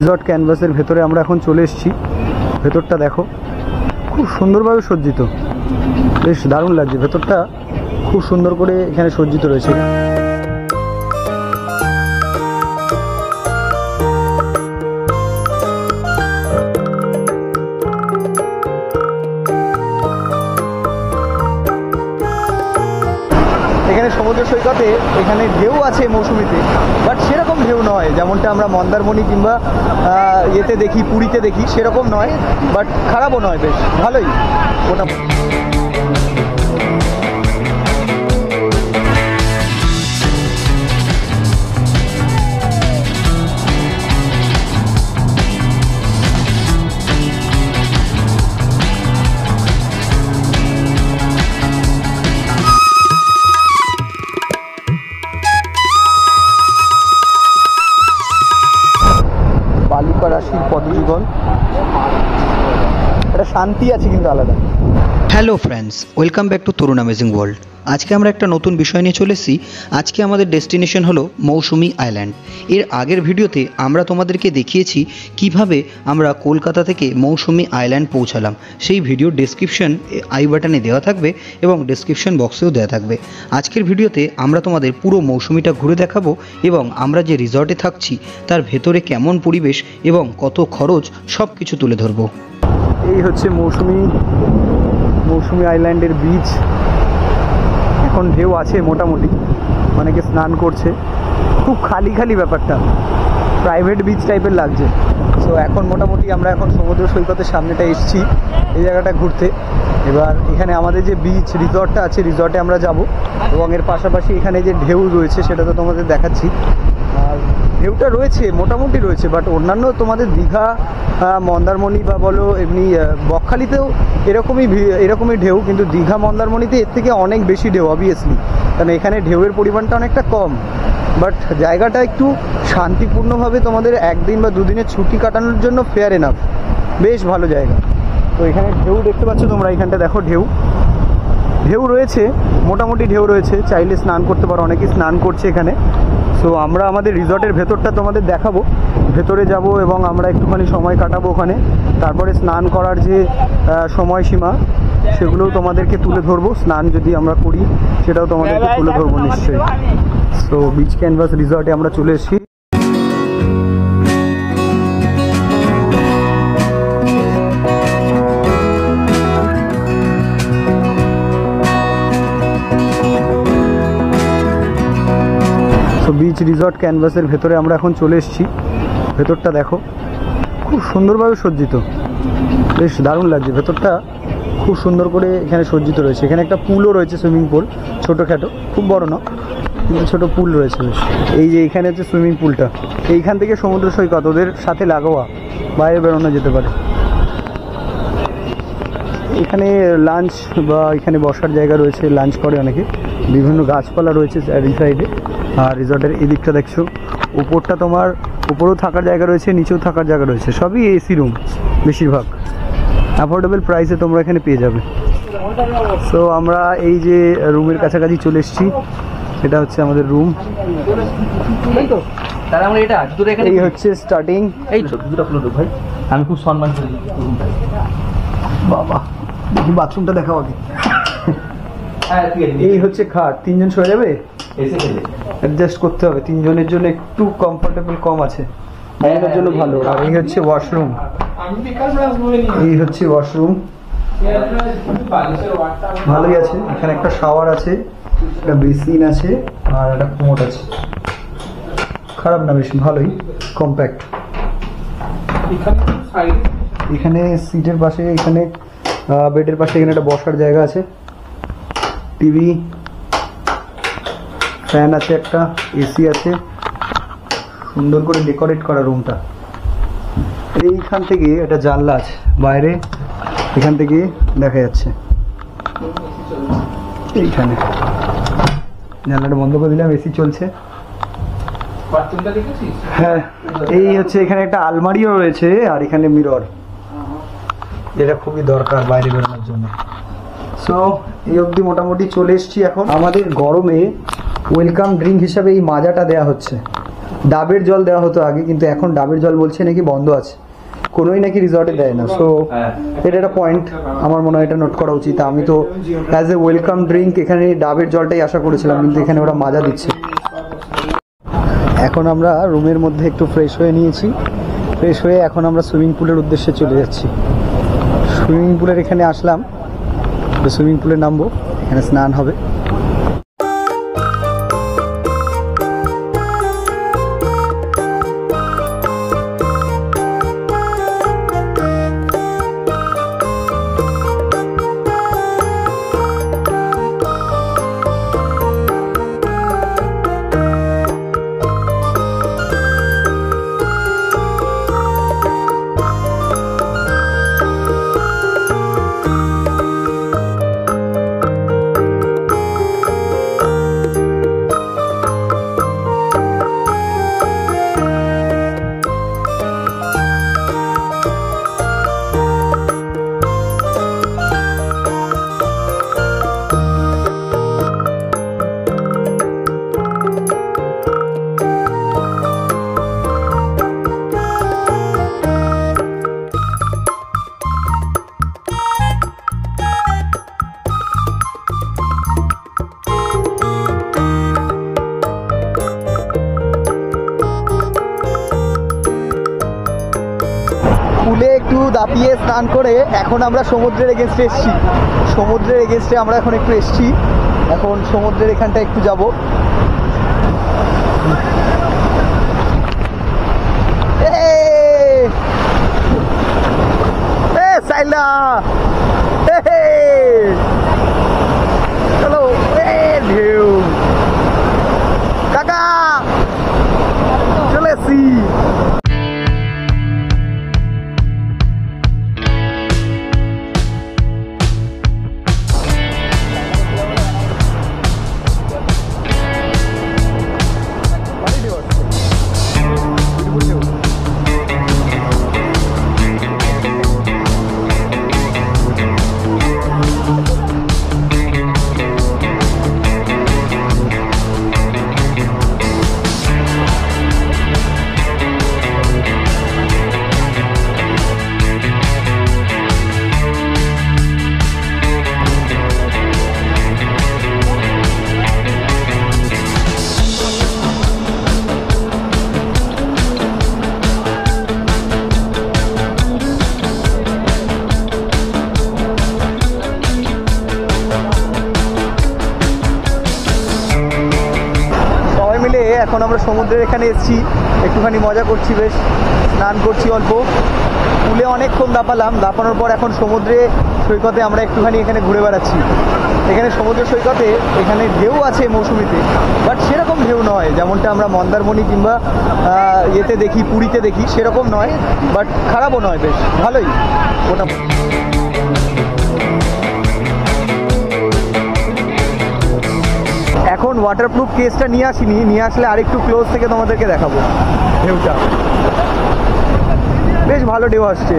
Resort ক্যানভাসের ভেতরে আমরা এখন চলে এসেছি। ভেতরটা দেখো, খুব সুন্দরভাবে সজ্জিত, বেশ দারুণ লাগছে। ভেতরটা খুব সুন্দর করে এখানে সজ্জিত রয়েছে। এখানে সমুদ্র সৈকতে এখানে ঢেউ আছে মৌসুমিতে, বাট সেরকম ঢেউ নয় যেমনটা আমরা মন্দারমণি কিংবা ইয়েতে দেখি, পুরীতে দেখি, সেরকম নয়। বাট খারাপও নয়, বেশ ভালোই ওটা। বালুকা রাশির পদজীবন, একটা শান্তি আছে কিন্তু আলাদা। Hello friends, welcome back to Tarun amazing world. আজকে আমরা একটা নতুন বিষয় নিয়ে চলে এসেছি। আজকে আমাদের ডেস্টিনেশন হলো মৌসুমী আইল্যান্ড। এর আগের ভিডিওতে আমরা তোমাদেরকে দেখিয়েছি কিভাবে আমরা কলকাতা থেকে মৌসুমী আইল্যান্ড পৌঁছালাম। সেই ভিডিও ডেসক্রিপশন আই বাটনে দেওয়া থাকবে এবং ডেসক্রিপশন বক্সেও দেওয়া থাকবে। আজকের ভিডিওতে আমরা তোমাদের পুরো মৌসুমীটা ঘুরে দেখাবো এবং আমরা যে রিসর্টে থাকছি তার ভেতরে কেমন পরিবেশ এবং কত খরচ সব কিছু তুলে ধরবো। এই হচ্ছে মৌসুমী আইল্যান্ডের বিচ। এখন ঢেউ আছে মোটামুটি, অনেকে স্নান করছে, খুব খালি খালি ব্যাপারটা, প্রাইভেট বিচ টাইপের লাগছে। সো এখন মোটামুটি আমরা এখন সমুদ্র সৈকতের সামনেটা এসেছি এই জায়গাটা ঘুরতে। এবার এখানে আমাদের যে বিচ রিসর্টটা আছে, রিসর্টে আমরা যাব এবং এর পাশাপাশি এখানে যে ঢেউ রয়েছে সেটা তো তোমাদের দেখাচ্ছি। আর ঢেউটা রয়েছে, মোটামুটি রয়েছে, বাট অন্যান্য তোমাদের দীঘা, মন্দারমণি বা বলো এমনি বকখালিতেও এরকমই ঢেউ, কিন্তু দীঘা মন্দারমণিতে এর থেকে অনেক বেশি ঢেউ অবভিয়াসলি, কারণ এখানে ঢেউয়ের পরিমাণটা অনেকটা কম। বাট জায়গাটা একটু শান্তিপূর্ণভাবে তোমাদের একদিন বা দুদিনের ছুটি কাটানোর জন্য ফেয়ার এনাফ, বেশ ভালো জায়গা। তো এখানে ঢেউ দেখতে পাচ্ছ তোমরা, এখানটা দেখো ঢেউ রয়েছে, মোটামুটি ঢেউ রয়েছে, চাইলে স্নান করতে পারো, অনেকেই স্নান করছে এখানে। সো আমরা আমাদের রিসর্টের ভেতরটা তোমাদের দেখাবো, ভেতরে যাব এবং আমরা একটুখানি সময় কাটাবো ওখানে। তারপরে স্নান করার যে সময়সীমা সেগুলোও তোমাদেরকে তুলে ধরবো। স্নান যদি আমরা করি সেটাও তোমাদেরকে তুলে ধরবো নিশ্চয়ই। সো বিচ ক্যানভাস রিসর্টে আমরা চলে এসেছি। বিচ রিসর্ট ক্যানভাসের ভেতরে আমরা এখন চলে এসেছি। ভেতরটা দেখো, খুব সুন্দরভাবে সজ্জিত, বেশ দারুণ লাগছে। ভেতরটা খুব সুন্দর করে এখানে সজ্জিত রয়েছে। এখানে একটা পুলও রয়েছে, সুইমিং পুল, ছোটোখাটো, খুব বড় না, কিন্তু ছোটো পুল রয়েছে বেশ। এই যে এখানে হচ্ছে সুইমিং পুলটা, এইখান থেকে সমুদ্র সৈকত ওদের সাথে লাগোয়া, বাইরে বেরোনো যেতে পারে। এখানে লাঞ্চ বা এখানে বসার জায়গা রয়েছে, লাঞ্চ করে অনেকে। বিভিন্ন গাছপালা রয়েছে এই সাইডে। আর রিসর্টের এই দিকটা দেখছো, উপরটা তোমার উপরেও থাকার জায়গা রয়েছে, নিচেও থাকার জায়গা রয়েছে, সবই এসি রুম বেশিরভাগ। অ্যাফোর্ডেবল প্রাইসে তোমরা এখানে পেয়ে যাবে। সো আমরা এই যে রুমের কাছাকাছি চলে এসেছি, এটা হচ্ছে আমাদের রুম। এই হচ্ছে স্টার্টিং। এই ভাই আমি খুব সম্মান করি বাবা, দেখি বাথরুমটা দেখাও আগে। এই হচ্ছে খাট, তিনজন শুয়ে যাবে, অ্যাডজাস্ট করতে হবে। তিনজনের জন্য একটু কমফোর্টেবল কম আছে, মেয়েদের জন্য ভালো। আর এই হচ্ছে ওয়াশরুম, ভালোই আছে। এখানে একটা শাওয়ার আছে, একটা বেসিন আছে, আর একটা কোমোড আছে। খারাপ না, বেশ ভালোই, কম্প্যাক্ট। এখানে সিটের পাশে, এখানে বেডের পাশে এখানে একটা বসার জায়গা আছে, টিভি, ফ্যান আছে, একটা এসি আছে, সুন্দর করে ডেকোরেট করা রুমটা। এইখান থেকে একটা জানলা আছে বাইরে, এখান থেকে দেখা যাচ্ছে। এইখানে জানলাটা বন্ধ করে দিলাম, এসি চলছে। হ্যাঁ, এই হচ্ছে এখানে একটা আলমারিও রয়েছে, আর এখানে মিরর, যেটা খুবই দরকার বাইরে বেরোনোর জন্য। সো এই অবধি মোটামুটি চলে এসেছি। এখন আমাদের গরমে ওয়েলকাম ড্রিঙ্ক হিসাবে এই মাজাটা দেয়া হচ্ছে। ডাবের জল দেওয়া হতো আগে, কিন্তু এখন ডাবের জল বলছে নাকি বন্ধ আছে, কোনোই নাকি রিসর্টে দেয় না। সো এটা একটা পয়েন্ট, আমার মনে হয় এটা নোট করা উচিত। আমি তো অ্যাজ এ ওয়েলকাম ড্রিঙ্ক এখানে ডাবের জলটাই আশা করেছিলাম, কিন্তু এখানে ওরা মাজা দিচ্ছে। এখন আমরা রুমের মধ্যে একটু ফ্রেশ হয়ে নিয়েছি, ফ্রেশ হয়ে এখন আমরা সুইমিং পুলের উদ্দেশ্যে চলে যাচ্ছি। সুইমিং পুলের এখানে আসলাম, সুইমিং পুলে নামবো, এখানে স্নান হবে। পুলে একটু দাপিয়ে স্নান করে এখন আমরা সমুদ্রের এগেনস্টে এসেছি। সমুদ্রের এগেনস্টে আমরা এখন একটু এসেছি, এখন সমুদ্রের এখানটা একটু যাব। সাইলা চলো, ঢেউ কাকা চলে এসছি। এখন আমরা সমুদ্রের এখানে এসেছি, একটুখানি মজা করছি, বেশ স্নান করছি অল্প। পুলে অনেকক্ষণ দাপালাম, দাপানোর পর এখন সমুদ্রে সৈকতে আমরা একটুখানি এখানে ঘুরে বেড়াচ্ছি। এখানে সমুদ্র সৈকতে এখানে ঢেউ আছে মৌসুমিতে, বাট সেরকম ঢেউ নয় যেমনটা আমরা মন্দারমণি কিংবা ইয়েতে দেখি, পুরীতে দেখি, সেরকম নয়, বাট খারাপও নয়, বেশ ভালোই মোটামুটি। এখন ওয়াটারপ্রুফ কেসটা নিয়ে আসিনি, নিয়ে আসলে আরেকটু ক্লোজ থেকে তোমাদেরকে দেখাবো ঢেউটা। বেশ ভালো ঢেউ আসছে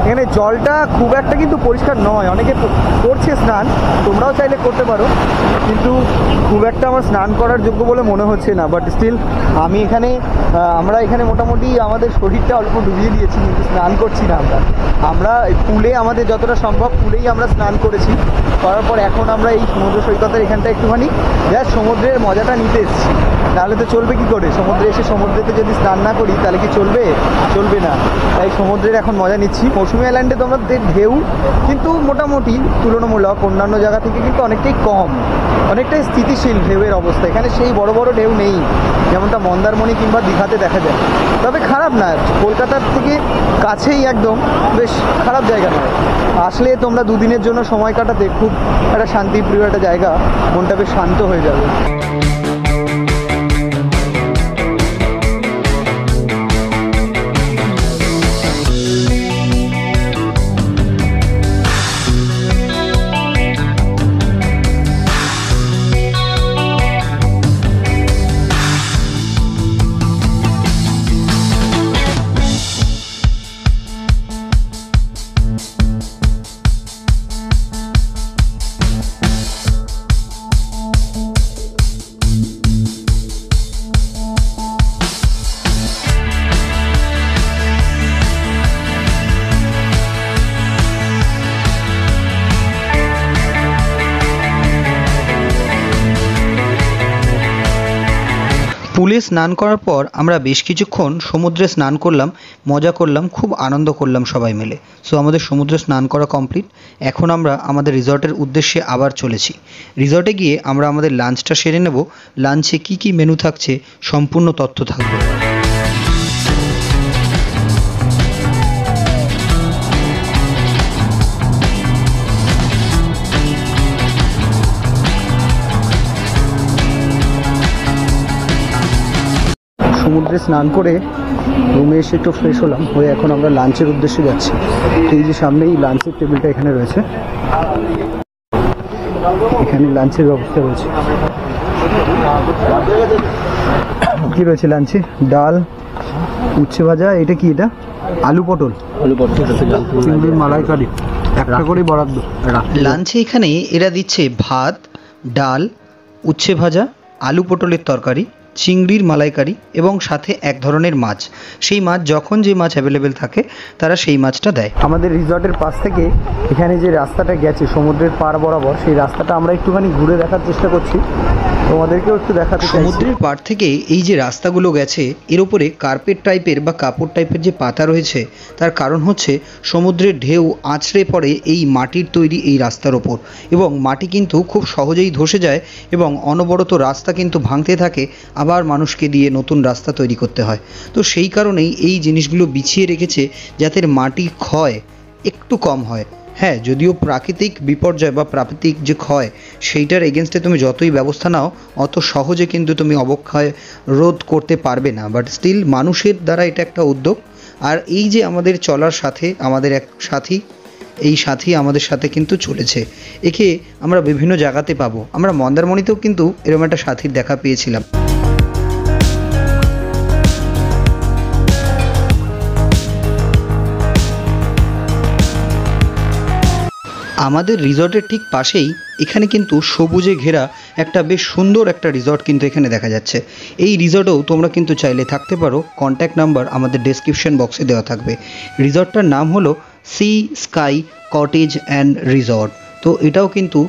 এখানে। জলটা খুব একটা কিন্তু পরিষ্কার নয়, অনেকে করছে স্নান, তোমরাও চাইলে করতে পারো, কিন্তু খুব একটা আমার স্নান করার যোগ্য বলে মনে হচ্ছে না। বাট স্টিল আমি এখানে, আমরা এখানে মোটামুটি আমাদের শরীরটা অল্প ডুবিয়ে দিয়েছি, কিন্তু স্নান করছি না। আমরা পুলে আমাদের যতটা সম্ভব পুলেই আমরা স্নান করেছি, করার পর এখন আমরা এই সমুদ্র সৈকতের এখানটা একটুখানি জাস্ট সমুদ্রের মজাটা নিতে এসেছি। তাহলে তো চলবে কি করে, সমুদ্রে এসে সমুদ্রেতে যদি স্নান না করি তাহলে কি চলবে? চলবে না। তাই সমুদ্রের এখন মজা নিচ্ছি। মৌসুমী আইল্যান্ডে তোমরা ঢেউ কিন্তু মোটামুটি তুলনামূলক অন্যান্য জায়গা থেকে কিন্তু অনেকটাই কম, অনেকটাই স্থিতিশীল ঢেউয়ের অবস্থা। এখানে সেই বড় বড় ঢেউ নেই যেমনটা মন্দারমণি কিংবা দীঘাতে দেখা যায়। তবে খারাপ না, কলকাতার থেকে কাছেই একদম, বেশ খারাপ জায়গা নয়। আসলে তোমরা দুদিনের জন্য সময় কাটাতে খুব একটা শান্তিপ্রিয় একটা জায়গা, মনটা বেশ শান্ত হয়ে যাবে। পুলে স্নান করার পর আমরা বেশ কিছুক্ষণ সমুদ্রে স্নান করলাম, মজা করলাম, খুব আনন্দ করলাম সবাই মিলে। সো আমাদের সমুদ্রে স্নান করা কমপ্লিট। এখন আমরা আমাদের রিসর্টের উদ্দেশ্যে আবার চলেছি। রিসর্টে গিয়ে আমরা আমাদের লাঞ্চটা সেরে নেব। লাঞ্চে কী কী মেনু থাকছে সম্পূর্ণ তথ্য থাকবে। সমুদ্রে স্নান করে রুমে এসে একটু ফ্রেশ হলাম, হয়ে এখন আমরা লাঞ্চের উদ্দেশ্যে যাচ্ছি। তো এই যে সামনেই লাঞ্চের টেবিলটা এখানে রয়েছে, এখানে লাঞ্চের ব্যবস্থা রয়েছে। কি রয়েছে লাঞ্চে? ডাল, উচ্ছে ভাজা, এটা কি? এটা আলু পটল, চিংড়ির মালাইকারি, একটা করেই বরাদ্দ। লাঞ্চে এখানে এরা দিচ্ছে ভাত, ডাল, উচ্ছে ভাজা, আলু পটলের তরকারি, চিংড়ির মালাইকারি এবং সাথে এক ধরনের মাছ। সেই মাছ যখন যে মাছ অ্যাভেলেবেল থাকে তারা সেই মাছটা দেয়। আমাদের রিসর্টের পাশ থেকে এখানে যে রাস্তাটা গেছে সমুদ্রের পাড় বরাবর, সেই রাস্তাটা আমরা একটুখানি ঘুরে দেখার চেষ্টা করছি, তোমাদেরকেও একটু দেখাতে চাইছি। সমুদ্রের পাড় থেকে এই যে রাস্তাগুলো গেছে এর উপরে কার্পেট টাইপের বা কাপড় টাইপের যে পাতা রয়েছে, তার কারণ হচ্ছে সমুদ্রের ঢেউ আছড়ে পড়ে এই মাটির তৈরি এই রাস্তার ওপর, এবং মাটি কিন্তু খুব সহজেই ধসে যায় এবং অনবরত রাস্তা কিন্তু ভাঙতে থাকে, আবার মানুষকে দিয়ে নতুন রাস্তা তৈরি করতে হয়। তো সেই কারণেই এই জিনিসগুলো বিছিয়ে রেখেছে যাতে মাটি ক্ষয় একটু কম হয়। হ্যাঁ, যদিও প্রাকৃতিক বিপর্যয় বা প্রাকৃতিক যে ক্ষয় সেইটার এগেনস্টে তুমি যতই ব্যবস্থা নাও অত সহজে কিন্তু তুমি অবক্ষয় রোধ করতে পারবে না, বাট স্টিল মানুষের দ্বারা এটা একটা উদ্যোগ। আর এই যে আমাদের চলার সাথে আমাদের এক সাথী, এই সাথী আমাদের সাথে কিন্তু চলেছে, একে আমরা বিভিন্ন জায়গাতে পাবো। আমরা মন্দারমণিতেও কিন্তু এরকম একটা সাথীর দেখা পেয়েছিলাম। আমাদের রিসর্টের ঠিক পাশেই এখানে কিন্তু সবুজে ঘেরা একটা বেশ সুন্দর একটা রিসর্ট কিন্তু এখানে দেখা যাচ্ছে। এই রিসর্টেও তোমরা কিন্তু চাইলে থাকতে পারো। কন্ট্যাক্ট নাম্বার আমাদের ডেসক্রিপশন বক্সে দেওয়া থাকবে। রিসর্টটার নাম হলো sea sky cottage and resort. তো এটাও কিন্তু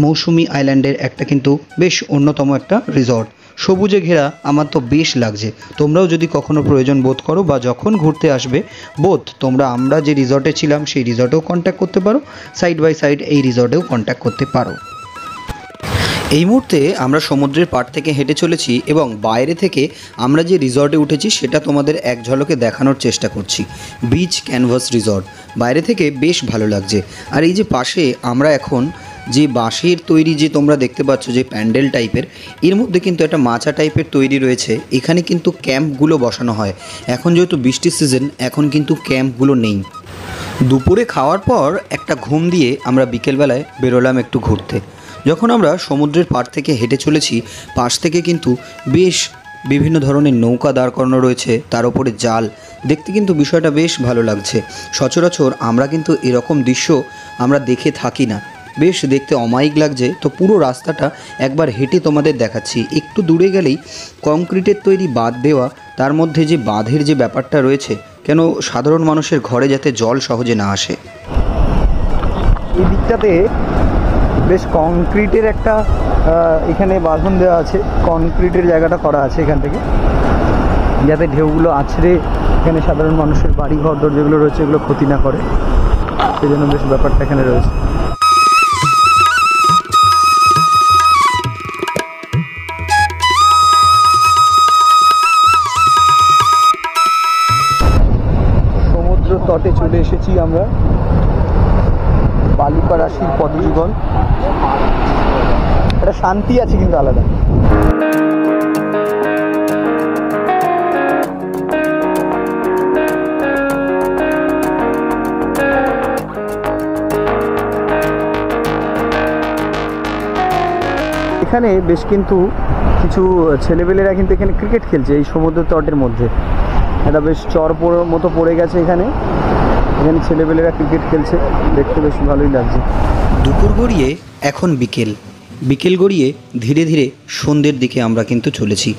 মৌসুমী আইল্যান্ডের একটা কিন্তু বেশ অন্যতম একটা রিসর্ট। সবুজে ঘেরা আমার তো বেশ লাগছে। তোমরাও যদি কখনো প্রয়োজন বোধ করো বা যখন ঘুরতে আসবে বোধ, তোমরা আমরা যে রিসর্টে ছিলাম সেই রিসর্টেও কন্ট্যাক্ট করতে পারো, সাইড বাই সাইড এই রিসর্টেও কন্ট্যাক্ট করতে পারো। এই মুহূর্তে আমরা সমুদ্রের পাড় থেকে হেঁটে চলেছি এবং বাইরে থেকে আমরা যে রিসর্টে উঠেছি সেটা তোমাদের এক ঝলকে দেখানোর চেষ্টা করছি। বিচ ক্যানভাস রিসর্ট বাইরে থেকে বেশ ভালো লাগছে। আর এই যে পাশে আমরা এখন যে বাঁশের তৈরি যে তোমরা দেখতে পাচ্ছ যে প্যান্ডেল টাইপের, এর মধ্যে কিন্তু একটা মাচা টাইপের তৈরি রয়েছে। এখানে কিন্তু ক্যাম্পগুলো বসানো হয়। এখন যেহেতু বৃষ্টির সিজন, এখন কিন্তু ক্যাম্পগুলো নেই। দুপুরে খাওয়ার পর একটা ঘুম দিয়ে আমরা বিকেলবেলায় বেরোলাম একটু ঘুরতে। যখন আমরা সমুদ্রের পাড় থেকে হেঁটে চলেছি, পাশ থেকে কিন্তু বেশ বিভিন্ন ধরনের নৌকা দাঁড় করানো রয়েছে, তার উপরে জাল, দেখতে কিন্তু বিষয়টা বেশ ভালো লাগছে। সচরাচর আমরা কিন্তু এরকম দৃশ্য আমরা দেখে থাকি না, বেশ দেখতে অমায়িক লাগছে। তো পুরো রাস্তাটা একবার হেঁটে তোমাদের দেখাচ্ছি। একটু দূরে গেলেই কংক্রিটের তৈরি বাঁধ দেওয়া, তার মধ্যে যে বাঁধের যে ব্যাপারটা রয়েছে, কেন সাধারণ মানুষের ঘরে যাতে জল সহজে না আসে। এই দিকটাতে বেশ কংক্রিটের একটা এখানে বাঁধন দেওয়া আছে, কংক্রিটের জায়গাটা করা আছে এখান থেকে, যাতে ঢেউগুলো আছড়ে এখানে সাধারণ মানুষের বাড়ি ঘর দর যেগুলো রয়েছে এগুলো ক্ষতি না করে, সেই জন্য বেশ ব্যাপারটা এখানে রয়েছে। সমুদ্র তটে চলে এসেছি আমরা। বালুকা রাশির পদজীবন, একটা শান্তি আছে কিন্তু আলাদা। এখানে বেশ কিন্তু কিছু ছেলেপেলেরা কিন্তু এখানে ক্রিকেট খেলছে এই সমুদ্র তটের মধ্যে। এটা বেশ চর মতো পড়ে গেছে এখানে, এখানে ছেলেপেলেরা ক্রিকেট খেলছে, দেখতে বেশ ভালোই লাগছে। দুপুর গড়িয়ে এখন বিকেল, বিকেল গড়িয়ে ধীরে ধীরে সন্ধ্যের দিকে আমরা কিন্তু চলেছি।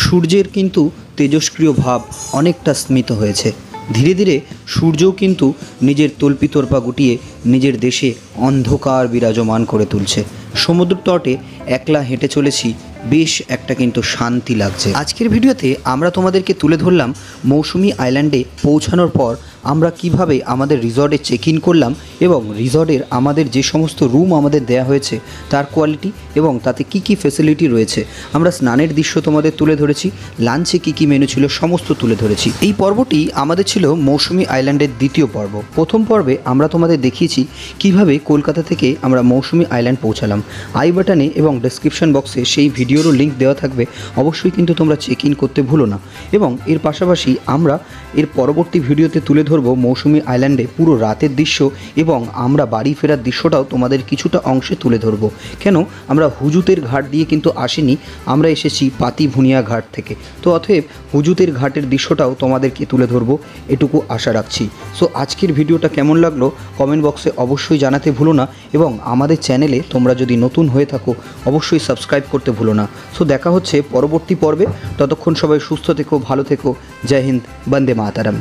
সূর্যের কিন্তু তেজস্ক্রিয় ভাব অনেকটা স্মিত হয়েছে। ধীরে ধীরে সূর্যও কিন্তু নিজের তল্পিতর্পা গুটিয়ে নিজের দেশে অন্ধকার বিরাজমান করে তুলছে। সমুদ্র তটে একলা হেঁটে চলেছি বেশ একটা কিন্তু শান্তি লাগছে। আজকের ভিডিওতে আমরা তোমাদেরকে তুলে ধরলাম মৌসুমী আইল্যান্ডে পৌঁছানোর পর আমরা কিভাবে আমাদের রিসর্টে চেক ইন করলাম এবং রিসর্টের আমাদের যে সমস্ত রুম আমাদের দেয়া হয়েছে তার কোয়ালিটি এবং তাতে কি কি ফেসিলিটি রয়েছে। আমরা স্নানের দৃশ্য তোমাদের তুলে ধরেছি, লাঞ্চে কি কি মেনু ছিল সমস্ত তুলে ধরেছি। এই পর্বটি আমাদের ছিল মৌসুমী আইল্যান্ডের দ্বিতীয় পর্ব। প্রথম পর্বে আমরা তোমাদের দেখিয়েছি কিভাবে কলকাতা থেকে আমরা মৌসুমী আইল্যান্ড পৌঁছালাম। আই বাটনে এবং ডেসক্রিপশন বক্সে সেই ভিডিওরও লিঙ্ক দেওয়া থাকবে, অবশ্যই কিন্তু তোমরা চেক ইন করতে ভুলো না। এবং এর পাশাপাশি আমরা এর পরবর্তী ভিডিওতে তুলে ধরবো মৌসুমী আইল্যান্ডে পুরো রাতের দৃশ্য এবং আমরা বাড়ি ফেরার দৃশ্যটাও তোমাদের কিছুটা অংশে তুলে ধরবো। কেন আমরা হুজুতের ঘাট দিয়ে কিন্তু আসিনি, আমরা এসেছি পাতিভুনিয়া ঘাট থেকে। তো অতএব হুজুতের ঘাটের দৃশ্যটাও তোমাদেরকে তুলে ধরবো এটুকু আশা রাখছি। সো আজকের ভিডিওটা কেমন লাগলো কমেন্ট বক্সে অবশ্যই জানাতে ভুলো না এবং আমাদের চ্যানেলে তোমরা যদি নতুন হয়ে থাকো অবশ্যই সাবস্ক্রাইব করতে ভুলো না। সো দেখা হচ্ছে পরবর্তী পর্বে, ততক্ষণ সবাই সুস্থ থেকো, ভালো থেকো। জয় হিন্দ, বন্দে মাতারম।